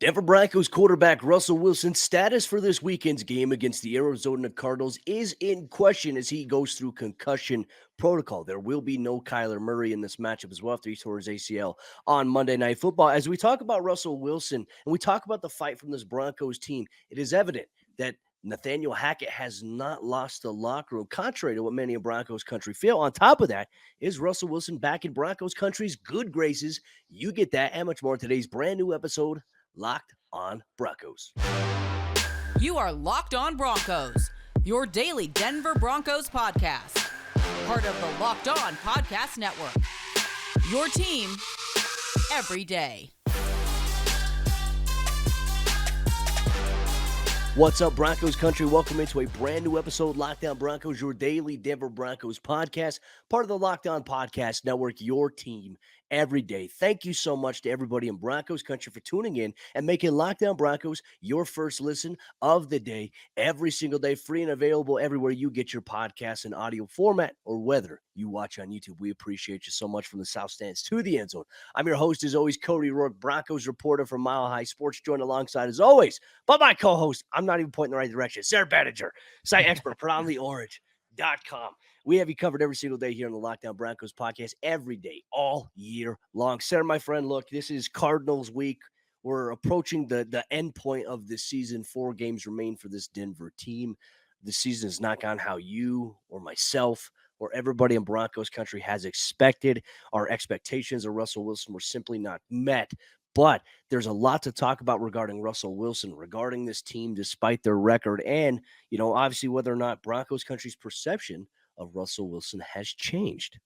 Denver Broncos quarterback Russell Wilson's status for this weekend's game against the Arizona Cardinals is in question as he goes through concussion protocol. There will be no Kyler Murray in this matchup as well after he tore his ACL on Monday Night Football. As we talk about Russell Wilson and we talk about the fight from this Broncos team, it is evident that Nathaniel Hackett has not lost the locker room, contrary to what many in Broncos country feel. On top of that, is Russell Wilson back in Broncos country's good graces? You get that and much more in today's brand new episode, Locked on Broncos. You are Locked on Broncos, your daily Denver Broncos podcast. Part of the Locked on Podcast Network. Your team every day. What's up, Broncos country? Welcome into a brand new episode, Locked on Broncos, your daily Denver Broncos podcast, part of the Locked on Podcast Network, your team every day. Thank you so much to everybody in Broncos country for tuning in and making Locked on Broncos your first listen of the day, every single day, free and available everywhere you get your podcasts in audio format or whether you watch on YouTube. We appreciate you so much from the South Stands to the end zone. I'm your host, as always, Cody Roark, Broncos reporter from Mile High Sports, joined alongside, as always, by my co-host, I'm not even pointing in the right direction, Sayre Bedinger, site expert, proudlyorange.com. We have you covered every single day here on the Lockdown Broncos podcast, every day, all year long. Sayre, my friend, look, this is Cardinals week. We're approaching the end point of this season. 4 games remain for this Denver team. The season has not gone how you or myself or everybody in Broncos country has expected. Our expectations of Russell Wilson were simply not met. But there's a lot to talk about regarding Russell Wilson, regarding this team, despite their record, and, obviously whether or not Broncos country's perception of Russell Wilson has changed.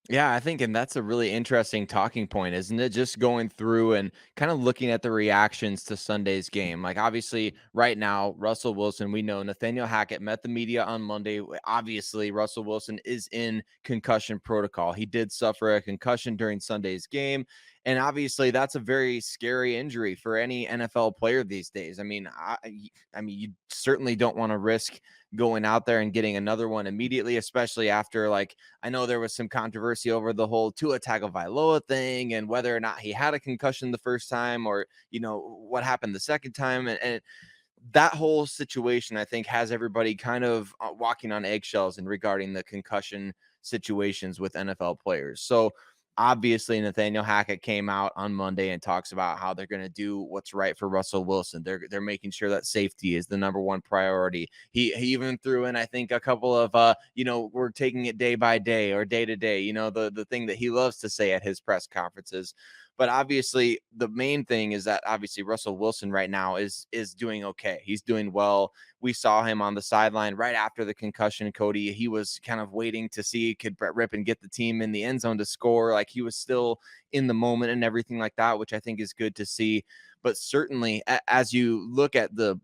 Yeah, I think, and that's a really interesting talking point, isn't it? Just going through and kind of looking at the reactions to Sunday's game. Like, obviously, right now, Russell Wilson, we know Nathaniel Hackett met the media on Monday. Obviously, Russell Wilson is in concussion protocol. He did suffer a concussion during Sunday's game. And obviously, that's a very scary injury for any NFL player these days. I mean, you certainly don't want to risk going out there and getting another one immediately, especially after, like, I know there was some controversy over the whole Tua Tagovailoa thing and whether or not he had a concussion the first time or, what happened the second time. And that whole situation, I think, has everybody kind of walking on eggshells in regarding the concussion situations with NFL players. So obviously, Nathaniel Hackett came out on Monday and talks about how they're going to do what's right for Russell Wilson. They're making sure that safety is the number one priority. He even threw in, I think, a couple of, we're taking it day by day or day to day, the thing that he loves to say at his press conferences. But obviously, the main thing is that obviously Russell Wilson right now is doing okay. He's doing well. We saw him on the sideline right after the concussion, Cody. He was kind of waiting to see could Brett Rippon get the team in the end zone to score. Like, he was still in the moment and everything like that, which I think is good to see. But certainly, as you look at the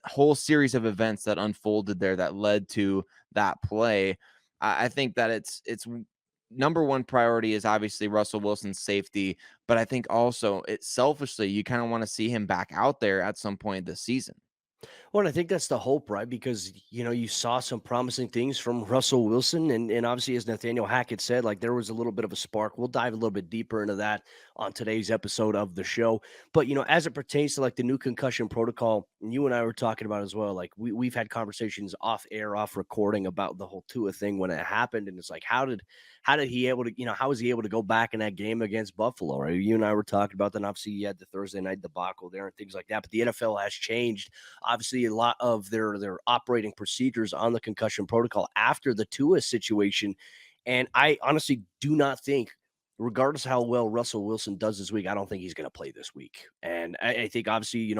whole series of events that unfolded there that led to that play, I think that it's number one priority is obviously Russell Wilson's safety, but I think also selfishly, you kind of want to see him back out there at some point this season. Well, and I think that's the hope, right? Because, you saw some promising things from Russell Wilson. And obviously, as Nathaniel Hackett said, like, there was a little bit of a spark. We'll dive a little bit deeper into that on today's episode of the show. But, as it pertains to, like, the new concussion protocol, and you and I were talking about as well, like, we've had conversations off air, off recording about the whole Tua thing when it happened. And it's like, how was he able to go back in that game against Buffalo? Right? You and I were talking about that. And obviously, you had the Thursday night debacle there and things like that. But the NFL has changed, obviously, a lot of their operating procedures on the concussion protocol after the Tua situation. And I honestly do not think, regardless of how well Russell Wilson does this week, I don't think he's going to play this week. And I think, obviously,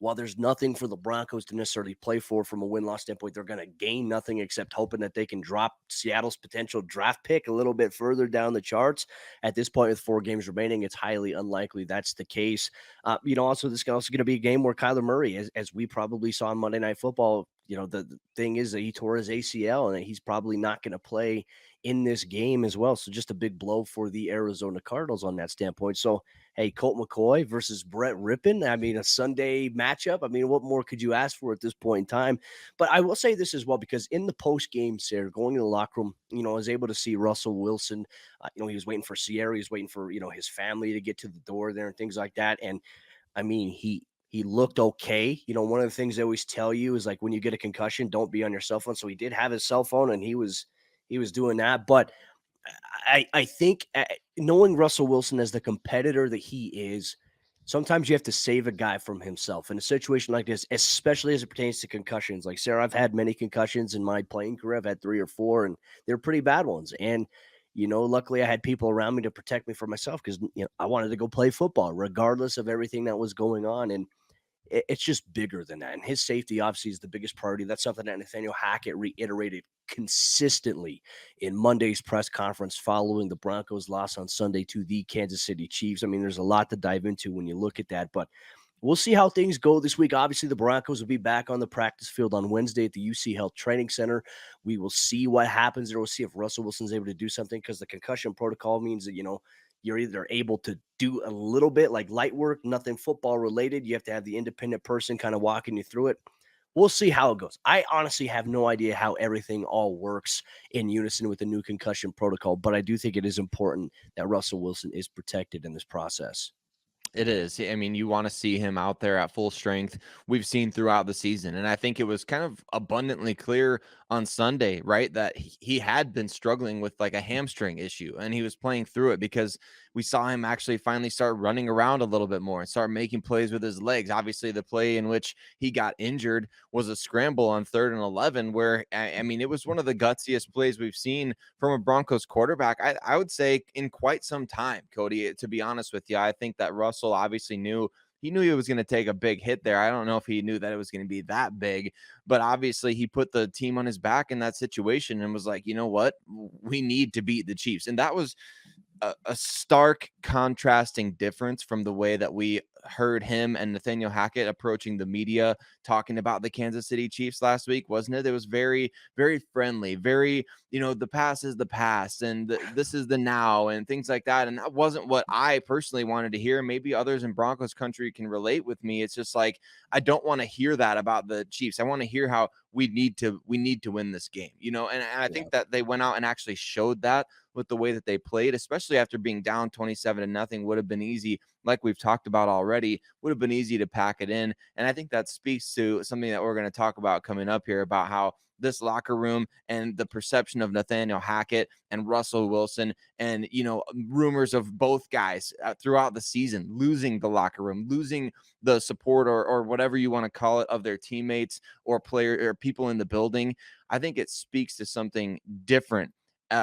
while there's nothing for the Broncos to necessarily play for from a win-loss standpoint, they're going to gain nothing except hoping that they can drop Seattle's potential draft pick a little bit further down the charts. At this point, with 4 games remaining, it's highly unlikely that's the case. Also, this is also going to be a game where Kyler Murray, as we probably saw on Monday Night Football, the thing is that he tore his ACL and that he's probably not going to play in this game as well. So just a big blow for the Arizona Cardinals on that standpoint. So, hey, Colt McCoy versus Brett Rippon. I mean, a Sunday matchup. I mean, what more could you ask for at this point in time? But I will say this as well, because in the post game, Sayre, going in the locker room, I was able to see Russell Wilson. He was waiting for Sayre. He was waiting for, his family to get to the door there and things like that. And I mean, he looked okay. One of the things they always tell you is like when you get a concussion, don't be on your cell phone. So he did have his cell phone and he was doing that. But I think knowing Russell Wilson as the competitor that he is, sometimes you have to save a guy from himself in a situation like this, especially as it pertains to concussions. Like, Sayre, I've had many concussions in my playing career. I've had 3 or 4, and they're pretty bad ones. And luckily I had people around me to protect me from myself because I wanted to go play football regardless of everything that was going on. And it's just bigger than that. And his safety obviously is the biggest priority. That's something that Nathaniel Hackett reiterated consistently in Monday's press conference following the Broncos' loss on Sunday to the Kansas City Chiefs. I mean, there's a lot to dive into when you look at that, but we'll see how things go this week. Obviously, the Broncos will be back on the practice field on Wednesday at the UC Health Training Center. We will see what happens there. We'll see if Russell Wilson's able to do something, because the concussion protocol means that, you're either able to do a little bit like light work, nothing football related. You have to have the independent person kind of walking you through it. We'll see how it goes. I honestly have no idea how everything all works in unison with the new concussion protocol, but I do think it is important that Russell Wilson is protected in this process. It is. I mean, you want to see him out there at full strength. We've seen throughout the season. And I think it was kind of abundantly clear on Sunday, right, that he had been struggling with like a hamstring issue, and he was playing through it because we saw him actually finally start running around a little bit more and start making plays with his legs. Obviously, the play in which he got injured was a scramble on 3rd and 11, where, I mean, it was one of the gutsiest plays we've seen from a Broncos quarterback, I would say, in quite some time, Cody, to be honest with you. I think that Russell obviously knew he was going to take a big hit there. I don't know if he knew that it was going to be that big, but obviously he put the team on his back in that situation and was like, you know what, we need to beat the Chiefs. And that was a stark contrasting difference from the way that we heard him and Nathaniel Hackett approaching the media talking about the Kansas City Chiefs last week, wasn't it? It was very, very friendly, very, the past is the past and this is the now and things like that. And that wasn't what I personally wanted to hear. Maybe others in Broncos country can relate with me. It's just like, I don't want to hear that about the Chiefs. I want to hear how we need to win this game, and I think that they went out and actually showed that with the way that they played, especially after being down 27-0. Would have been easy, like we've talked about already, would have been easy to pack it in. And I think that speaks to something that we're going to talk about coming up here, about how this locker room and the perception of Nathaniel Hackett and Russell Wilson and, rumors of both guys throughout the season, losing the locker room, losing the support or whatever you want to call it of their teammates or player or people in the building. I think it speaks to something different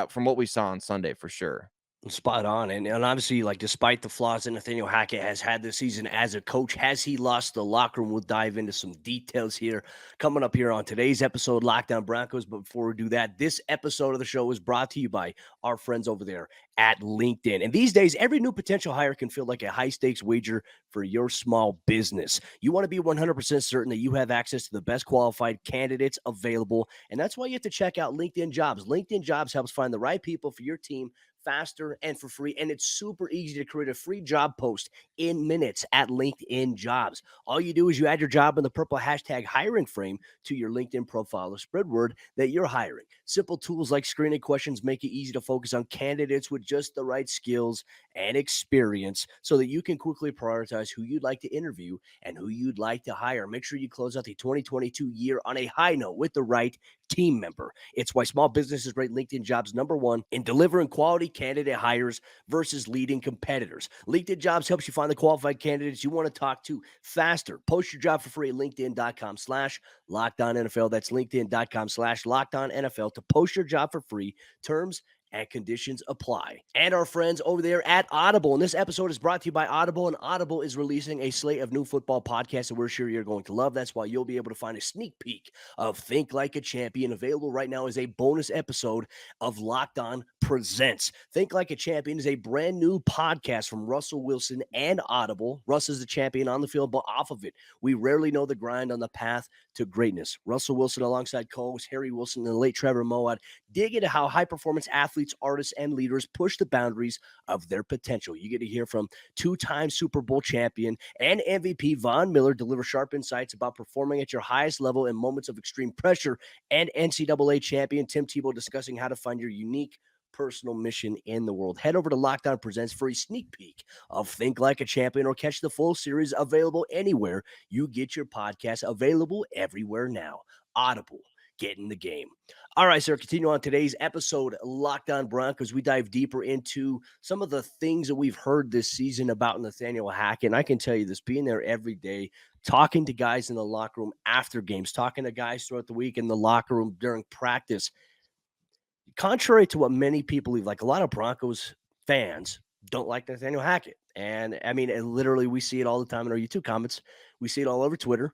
from what we saw on Sunday, for sure. Spot on. And obviously, like, despite the flaws that Nathaniel Hackett has had this season as a coach, has he lost the locker room? We'll dive into some details here coming up here on today's episode, Lockdown Broncos. But before we do that, this episode of the show is brought to you by our friends over there at LinkedIn. And these days, every new potential hire can feel like a high-stakes wager for your small business. You want to be 100% certain that you have access to the best qualified candidates available. And that's why you have to check out LinkedIn Jobs. LinkedIn Jobs helps find the right people for your team faster and for free. And it's super easy to create a free job post in minutes at LinkedIn Jobs. All you do is you add your job in the purple hashtag hiring frame to your LinkedIn profile to spread word that you're hiring. Simple tools like screening questions make it easy to focus on candidates with just the right skills and experience so that you can quickly prioritize who you'd like to interview and who you'd like to hire. Make sure you close out the 2022 year on a high note with the right team member. It's why small businesses rate LinkedIn Jobs #1 in delivering quality candidate hires versus leading competitors. LinkedIn Jobs helps you find the qualified candidates you want to talk to faster. Post your job for free at linkedin.com/LockedOnNFL. That's linkedin.com/LockedOnNFL to post your job for free. Terms and conditions apply. And our friends over there at Audible. And this episode is brought to you by Audible, and Audible is releasing a slate of new football podcasts that we're sure you're going to love. That's why you'll be able to find a sneak peek of Think Like a Champion. Available right now as a bonus episode of Locked On Presents. Think Like a Champion is a brand new podcast from Russell Wilson and Audible. Russ is the champion on the field, but off of it, we rarely know the grind on the path to greatness. Russell Wilson, alongside co-host Harry Wilson and the late Trevor Moawad, dig into how high-performance athletes, artists, and leaders push the boundaries of their potential. You get to hear from two-time Super Bowl champion and MVP Von Miller deliver sharp insights about performing at your highest level in moments of extreme pressure, and NCAA champion Tim Tebow discussing how to find your unique personal mission in the world. Head over to Locked On Presents for a sneak peek of Think Like a Champion, or catch the full series available anywhere you get your podcast, available everywhere now. Audible, get in the game. All right, sir, continue on today's episode, Locked On Broncos. We dive deeper into some of the things that we've heard this season about Nathaniel Hackett. And I can tell you this, being there every day, talking to guys in the locker room after games, talking to guys throughout the week in the locker room during practice, contrary to what many people believe, like a lot of Broncos fans don't like Nathaniel Hackett. And I mean, literally, we see it all the time in our YouTube comments. We see it all over Twitter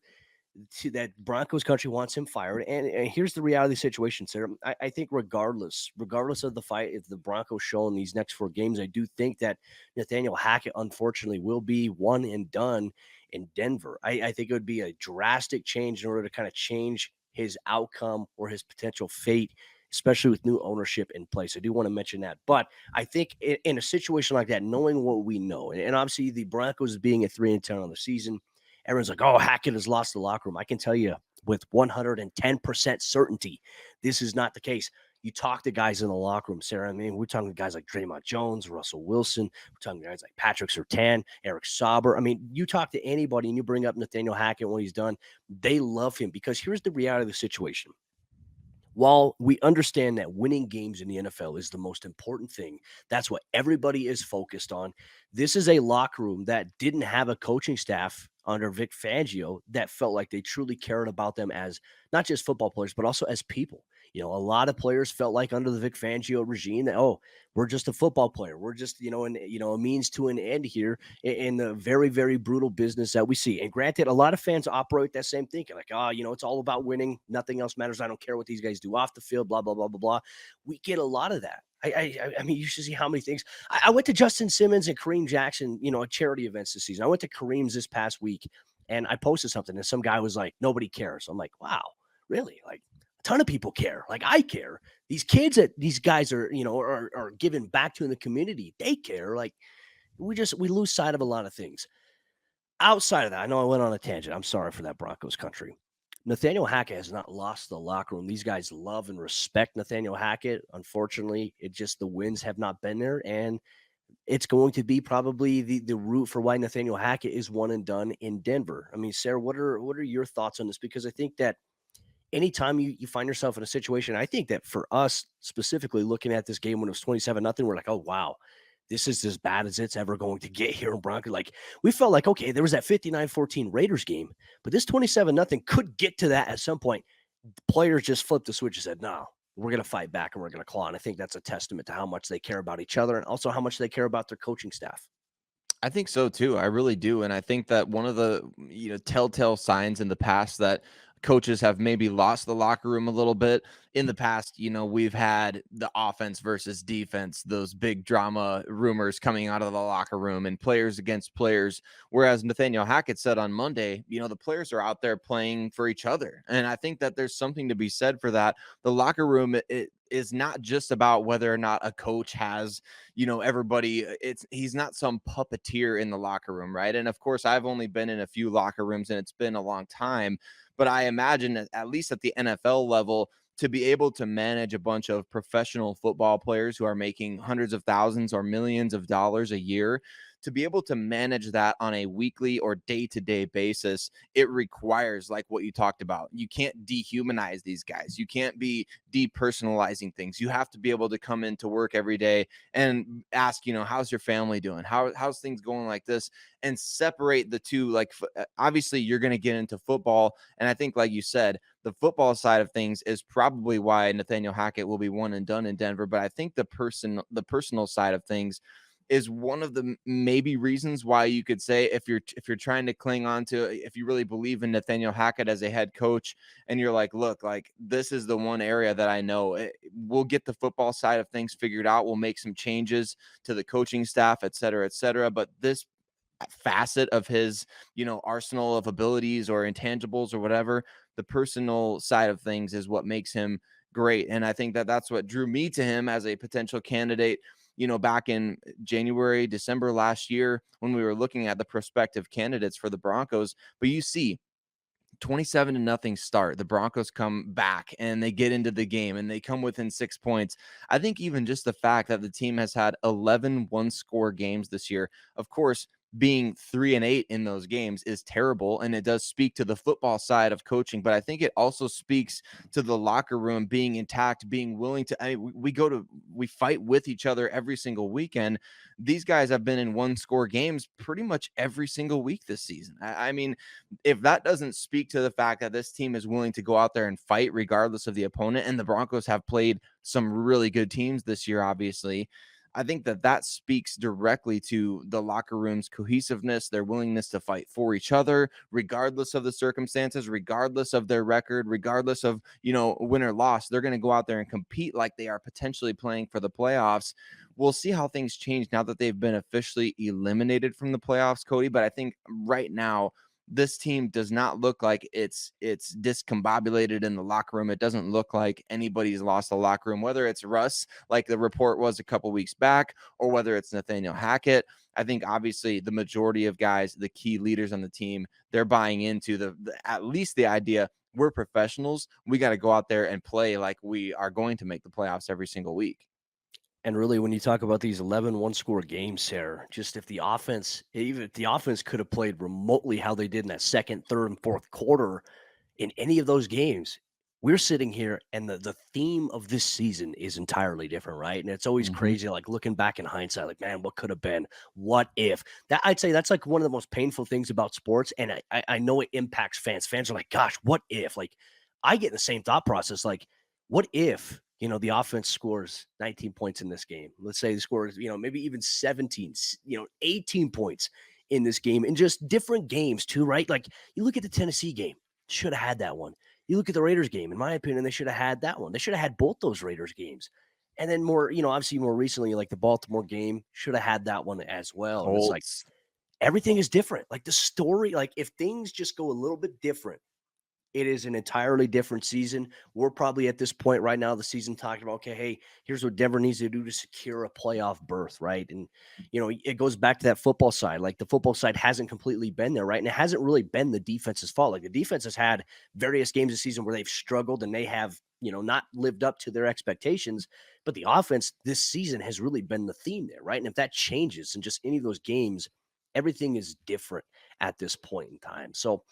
that Broncos Country wants him fired. And here's the reality of the situation, Sayre. I think regardless of the fight, if the Broncos show in these next 4 games, I do think that Nathaniel Hackett, unfortunately, will be one and done in Denver. I think it would be a drastic change in order to kind of change his outcome or his potential fate, especially with new ownership in place. I do want to mention that. But I think in a situation like that, knowing what we know, and obviously the Broncos being at 3-10 on the season, everyone's like, oh, Hackett has lost the locker room. I can tell you with 110% certainty, this is not the case. You talk to guys in the locker room, Sayre. I mean, we're talking to guys like Draymond Jones, Russell Wilson. We're talking to guys like Patrick Surtain, Eric Sauber. I mean, you talk to anybody and you bring up Nathaniel Hackett when he's done, they love him, because here's the reality of the situation. While we understand that winning games in the NFL is the most important thing, that's what everybody is focused on. This is a locker room that didn't have a coaching staff under Vic Fangio that felt like they truly cared about them as not just football players, but also as people. You know, a lot of players felt like under the Vic Fangio regime that, oh, we're just a football player. We're just, a means to an end here in the very, very brutal business that we see. And granted, a lot of fans operate that same thinking, like, it's all about winning. Nothing else matters. I don't care what these guys do off the field, blah, blah, blah, blah, blah. We get a lot of that. I mean, you should see how many things. I went to Justin Simmons and Kareem Jackson, at charity events this season. I went to Kareem's this past week, and I posted something, and some guy was like, nobody cares. I'm like, wow, really? Like, a ton of people care. Like, I care. These kids that these guys are, are giving back to in the community, they care. Like, we lose sight of a lot of things. Outside of that, I know I went on a tangent. I'm sorry for that, Broncos Country. Nathaniel Hackett has not lost the locker room. These guys love and respect Nathaniel Hackett. Unfortunately, the wins have not been there, and it's going to be probably the route for why Nathaniel Hackett is one and done in Denver. I mean, Sayre, what are your thoughts on this? Because I think that anytime you find yourself in a situation, I think that for us specifically, looking at this game when it was 27-0, we're like, oh, wow, this is as bad as it's ever going to get here in Broncos. Like, we felt like, okay, there was that 59-14 Raiders game, but this 27-0 could get to that at some point. Players just flipped the switch and said, no, we're going to fight back and we're going to claw. And I think that's a testament to how much they care about each other and also how much they care about their coaching staff. I think so too. I really do. And I think that one of the, telltale signs in the past that coaches have maybe lost the locker room a little bit in the past, we've had the offense versus defense, those big drama rumors coming out of the locker room and players against players. Whereas Nathaniel Hackett said on Monday, the players are out there playing for each other. And I think that there's something to be said for that. The locker room, it is not just about whether or not a coach has, everybody. He's not some puppeteer in the locker room, right? And of course, I've only been in a few locker rooms and it's been a long time, but I imagine that at least at the NFL level, to be able to manage a bunch of professional football players who are making hundreds of thousands or millions of dollars a year, to be able to manage that on a weekly or day-to-day basis, it requires, like what you talked about, you can't dehumanize these guys. You can't be depersonalizing things. You have to be able to come into work every day and ask, how's your family doing? How's things going like this? And separate the two. Like, obviously you're going to get into football. And I think, like you said, the football side of things is probably why Nathaniel Hackett will be one and done in Denver. But I think the personal side of things is one of the maybe reasons why you could say, if you're trying to cling on to, if you really believe in Nathaniel Hackett as a head coach, and you're like, look, like, this is the one area that I know we'll get the football side of things figured out. We'll make some changes to the coaching staff, et cetera, et cetera. But this facet of his, arsenal of abilities or intangibles or whatever, the personal side of things is what makes him great. And I think that that's what drew me to him as a potential candidate, back in January, December last year, when we were looking at the prospective candidates for the Broncos. But you see, 27-0 start. The Broncos come back and they get into the game and they come within 6 points. I think even just the fact that the team has had 11 one-score games this year, of course, being 3-8 in those games is terrible, and it does speak to the football side of coaching. But I think it also speaks to the locker room being intact, being willing to. We fight with each other every single weekend. These guys have been in one-score games pretty much every single week this season. I mean, if that doesn't speak to the fact that this team is willing to go out there and fight regardless of the opponent, and the Broncos have played some really good teams this year, obviously, I think that speaks directly to the locker room's cohesiveness, their willingness to fight for each other, regardless of the circumstances, regardless of their record, regardless of, win or loss. They're going to go out there and compete like they are potentially playing for the playoffs. We'll see how things change now that they've been officially eliminated from the playoffs, Cody. But I think right now, this team does not look like it's discombobulated in the locker room. It doesn't look like anybody's lost the locker room, whether it's Russ, like the report was a couple weeks back, or whether it's Nathaniel Hackett. I think obviously the majority of guys, the key leaders on the team, they're buying into the at least the idea, we're professionals. We got to go out there and play like we are going to make the playoffs every single week. And really, when you talk about these 11 one-score games, Sayre, just even if the offense could have played remotely how they did in that second, third, and fourth quarter in any of those games, we're sitting here and the theme of this season is entirely different, right? And it's always crazy, like looking back in hindsight, like, man, what could have been? What if? That, I'd say that's like one of the most painful things about sports. And I know it impacts fans. Fans are like, gosh, what if? Like, I get in the same thought process, like, what if, the offense scores 19 points in this game? Let's say the scores, maybe even 17, 18 points in this game, in just different games too, right? Like, you look at the Tennessee game, should have had that one. You look at the Raiders game, in my opinion, they should have had that one. They should have had both those Raiders games. And then more, obviously more recently, like the Baltimore game, should have had that one as well. And it's like, everything is different. Like the story, like if things just go a little bit different, it is an entirely different season. We're probably at this point right now, the season, talking about, okay, hey, here's what Denver needs to do to secure a playoff berth, right? And, it goes back to that football side. Like the football side hasn't completely been there, right? And it hasn't really been the defense's fault. Like the defense has had various games this season where they've struggled and they have, not lived up to their expectations. But the offense this season has really been the theme there, right? And if that changes in just any of those games, everything is different at this point in time. So,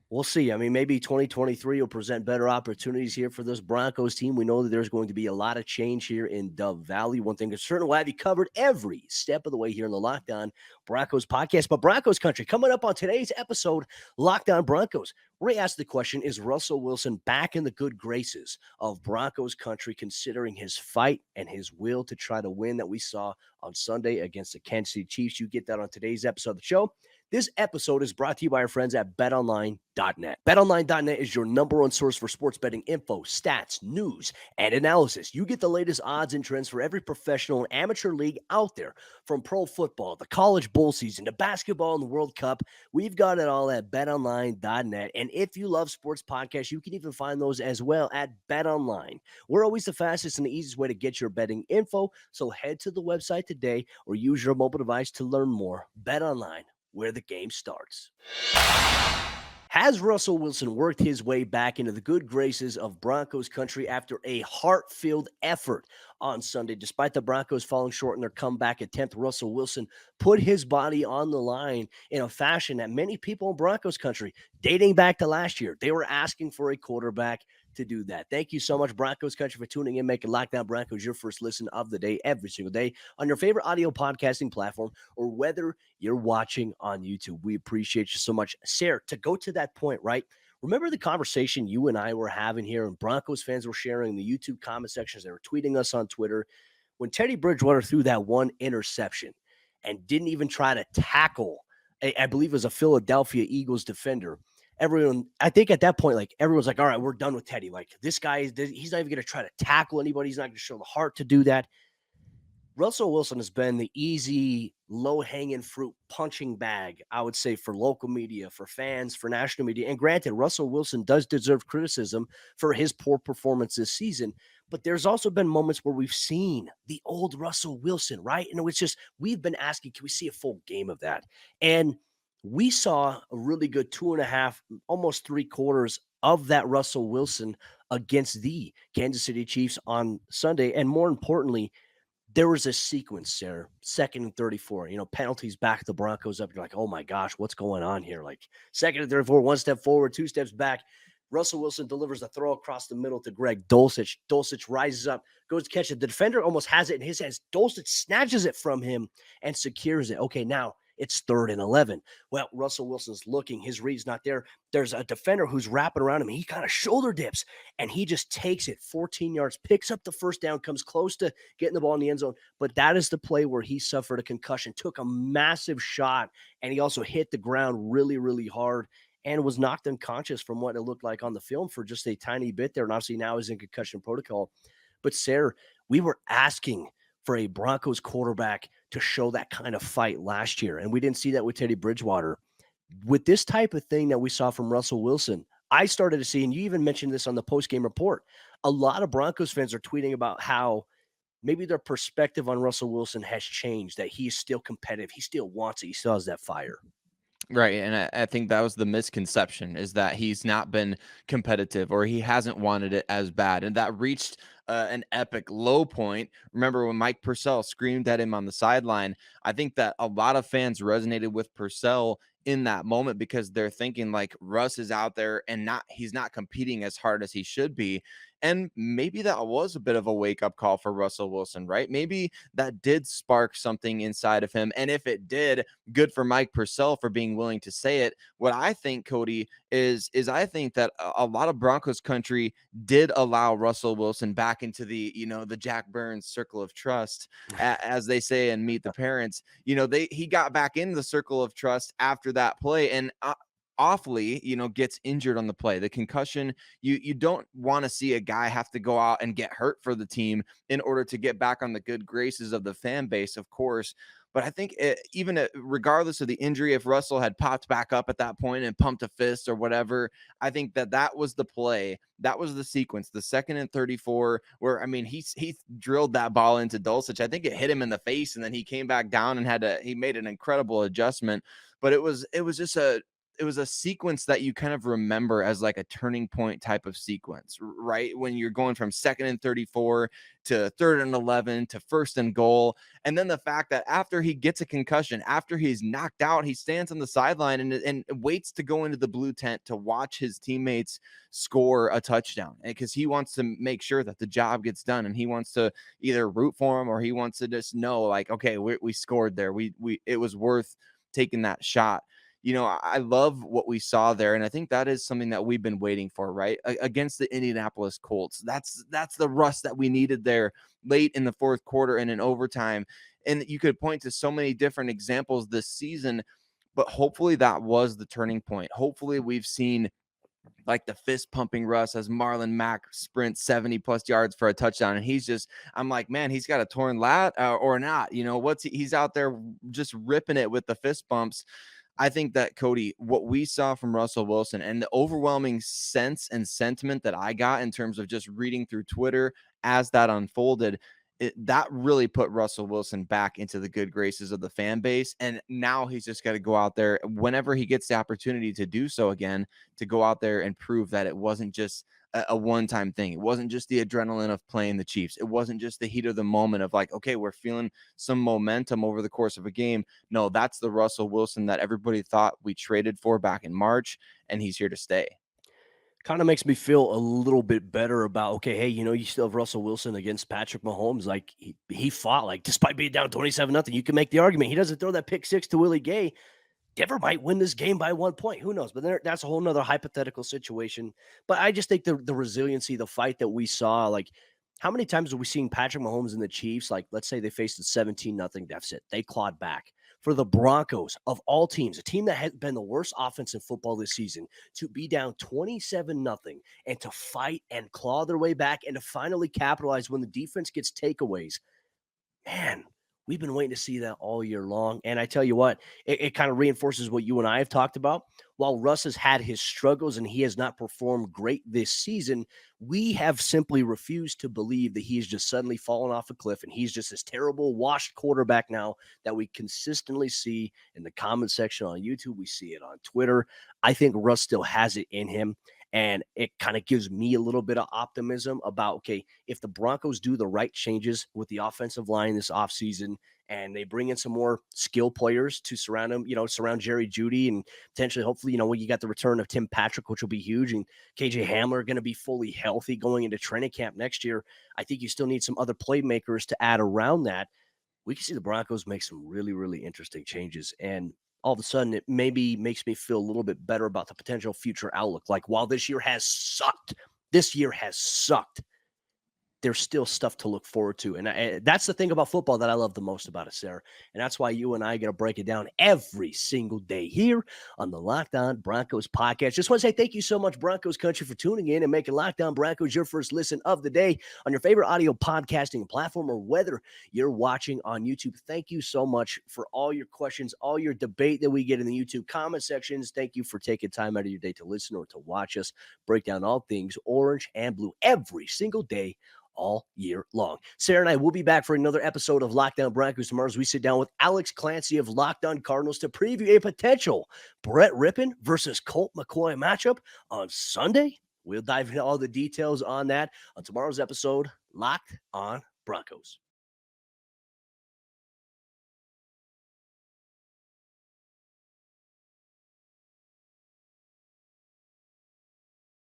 we'll see. I mean, maybe 2023 will present better opportunities here for this Broncos team. We know that there's going to be a lot of change here in Dove Valley. One thing is certain, we'll have you covered every step of the way here in the Locked On Broncos podcast. But Broncos Country, coming up on today's episode, Locked On Broncos, we're going to ask the question, is Russell Wilson back in the good graces of Broncos Country, considering his fight and his will to try to win that we saw on Sunday against the Kansas City Chiefs? You get that on today's episode of the show. This episode is brought to you by our friends at BetOnline.net. BetOnline.net is your number one source for sports betting info, stats, news, and analysis. You get the latest odds and trends for every professional and amateur league out there, from pro football, the college bowl season, to basketball and the World Cup. We've got it all at BetOnline.net. And if you love sports podcasts, you can even find those as well at BetOnline. We're always the fastest and the easiest way to get your betting info. So head to the website today or use your mobile device to learn more. BetOnline, where the game starts. Has Russell Wilson worked his way back into the good graces of Broncos country after a heart-filled effort on Sunday? Despite the Broncos falling short in their comeback attempt, Russell Wilson put his body on the line in a fashion that many people in Broncos country, dating back to last year, they were asking for a quarterback to do that. Thank you so much, Broncos country, for tuning in, making Locked On Broncos your first listen of the day every single day on your favorite audio podcasting platform, or whether you're watching on YouTube. We appreciate you so much. Sayre, to go to that point, right? Remember the conversation you and I were having here, and Broncos fans were sharing in the YouTube comment sections. They were tweeting us on Twitter when Teddy Bridgewater threw that one interception and didn't even try to tackle, I believe it was a Philadelphia Eagles defender. Everyone, I think at that point, like everyone's like, all right, we're done with Teddy. Like this guy, he's not even going to try to tackle anybody. He's not going to show the heart to do that. Russell Wilson has been the easy, low-hanging fruit punching bag, I would say, for local media, for fans, for national media. And granted, Russell Wilson does deserve criticism for his poor performance this season. But there's also been moments where we've seen the old Russell Wilson, right? And it's just, we've been asking, can we see a full game of that? And we saw a really good 2.5, almost 3/4 of that Russell Wilson against the Kansas City Chiefs on Sunday. And more importantly, there was a sequence there, 2nd and 34, penalties back the Broncos up. You're like, oh my gosh, what's going on here? Like 2nd and 34, 1 step forward, 2 steps back. Russell Wilson delivers a throw across the middle to Greg Dulcich. Dulcich rises up, goes to catch it. The defender almost has it in his hands. Dulcich snatches it from him and secures it. Okay, now it's 3rd and 11. Well, Russell Wilson's looking. His read's not there. There's a defender who's wrapping around him. He kind of shoulder dips, and he just takes it 14 yards, picks up the first down, comes close to getting the ball in the end zone. But that is the play where he suffered a concussion, took a massive shot, and he also hit the ground really, really hard and was knocked unconscious from what it looked like on the film for just a tiny bit there. And obviously now he's in concussion protocol. But Sayre, we were asking for a Broncos quarterback to show that kind of fight last year, and we didn't see that with Teddy Bridgewater. With this type of thing that we saw from Russell Wilson, I started to see, and you even mentioned this on the post-game report, a lot of Broncos fans are tweeting about how maybe their perspective on Russell Wilson has changed, that he's still competitive. He still wants it. He still has that fire. Right. And I think that was the misconception, is that he's not been competitive or he hasn't wanted it as bad. And that reached an epic low point. Remember when Mike Purcell screamed at him on the sideline? I think that a lot of fans resonated with Purcell in that moment because they're thinking like Russ is out there and he's not competing as hard as he should be. And maybe that was a bit of a wake-up call for Russell Wilson, right? Maybe that did spark something inside of him. And if it did, good for Mike Purcell for being willing to say it. What I think, Cody, is I think that a lot of Broncos country did allow Russell Wilson back into the, the Jack Burns circle of trust, as they say in Meet the Parents. He got back into the circle of trust after that play, and awfully, gets injured on the play. The concussion, you don't want to see a guy have to go out and get hurt for the team in order to get back on the good graces of the fan base, of course. But I think regardless of the injury, if Russell had popped back up at that point and pumped a fist or whatever, I think that was the play. That was the sequence, the 2nd and 34, where, I mean, he drilled that ball into Dulcich. I think it hit him in the face, and then he came back down and he made an incredible adjustment. But it was just it was a sequence that you kind of remember as like a turning point type of sequence, right? When you're going from 2nd and 34 to 3rd and 11 to 1st and goal. And then the fact that after he gets a concussion, after he's knocked out, he stands on the sideline and waits to go into the blue tent to watch his teammates score a touchdown, because he wants to make sure that the job gets done, and he wants to either root for him or he wants to just know, like, okay, we scored there. It was worth taking that shot. I love what we saw there, and I think that is something that we've been waiting for, right? Against the Indianapolis Colts. That's the Russ that we needed there late in the 4th quarter and in overtime. And you could point to so many different examples this season, but hopefully that was the turning point. Hopefully we've seen like the fist pumping Russ as Marlon Mack sprints 70 plus yards for a touchdown. And I'm like, man, he's got a torn lat or not, he's out there just ripping it with the fist bumps. I think that, Cody, what we saw from Russell Wilson and the overwhelming sense and sentiment that I got in terms of just reading through Twitter as that unfolded that really put Russell Wilson back into the good graces of the fan base. And now he's just got to go out there whenever he gets the opportunity to do so again, to go out there and prove that it wasn't just a one-time thing. It wasn't just the adrenaline of playing the Chiefs. It wasn't just the heat of the moment of like, okay, we're feeling some momentum over the course of a game. No, that's the Russell Wilson that everybody thought we traded for back in March, and he's here to stay. Kind of makes me feel a little bit better about, okay, hey, you still have Russell Wilson against Patrick Mahomes. Like he fought, like despite being down 27-0, you can make the argument he doesn't throw that pick six to Willie Gay. Denver might win this game by 1 point. Who knows? But that's a whole nother hypothetical situation. But I just think the resiliency, the fight that we saw, like how many times have we seen Patrick Mahomes and the Chiefs? Like, let's say they faced a 17-0 deficit. They clawed back. For the Broncos, of all teams, a team that has been the worst offense in football this season, to be down 27-0 and to fight and claw their way back and to finally capitalize when the defense gets takeaways. Man, we've been waiting to see that all year long. And I tell you what, it kind of reinforces what you and I have talked about. While Russ has had his struggles and he has not performed great this season, we have simply refused to believe that he's just suddenly fallen off a cliff and he's just this terrible, washed quarterback now that we consistently see in the comment section on YouTube. We see it on Twitter. I think Russ still has it in him. And it kind of gives me a little bit of optimism about, okay, if the Broncos do the right changes with the offensive line this offseason and they bring in some more skill players to surround him, surround Jerry Jeudy and potentially, hopefully, when you got the return of Tim Patrick, which will be huge, and KJ Hamler going to be fully healthy going into training camp next year. I think you still need some other playmakers to add around that. We can see the Broncos make some really, really interesting changes. And all of a sudden, it maybe makes me feel a little bit better about the potential future outlook. Like, while this year has sucked, there's still stuff to look forward to. And that's the thing about football that I love the most about it, Sayre. And that's why you and I get to break it down every single day here on the Locked On Broncos podcast. Just want to say thank you so much, Broncos Country, for tuning in and making Locked On Broncos your first listen of the day on your favorite audio podcasting platform, or whether you're watching on YouTube. Thank you so much for all your questions, all your debate that we get in the YouTube comment sections. Thank you for taking time out of your day to listen or to watch us break down all things orange and blue every single day, all year long. Sayre and I will be back for another episode of Locked On Broncos tomorrow as we sit down with Alex Clancy of Locked On Cardinals to preview a potential Brett Rippon versus Colt McCoy matchup on Sunday. We'll dive into all the details on that on tomorrow's episode, Locked On Broncos.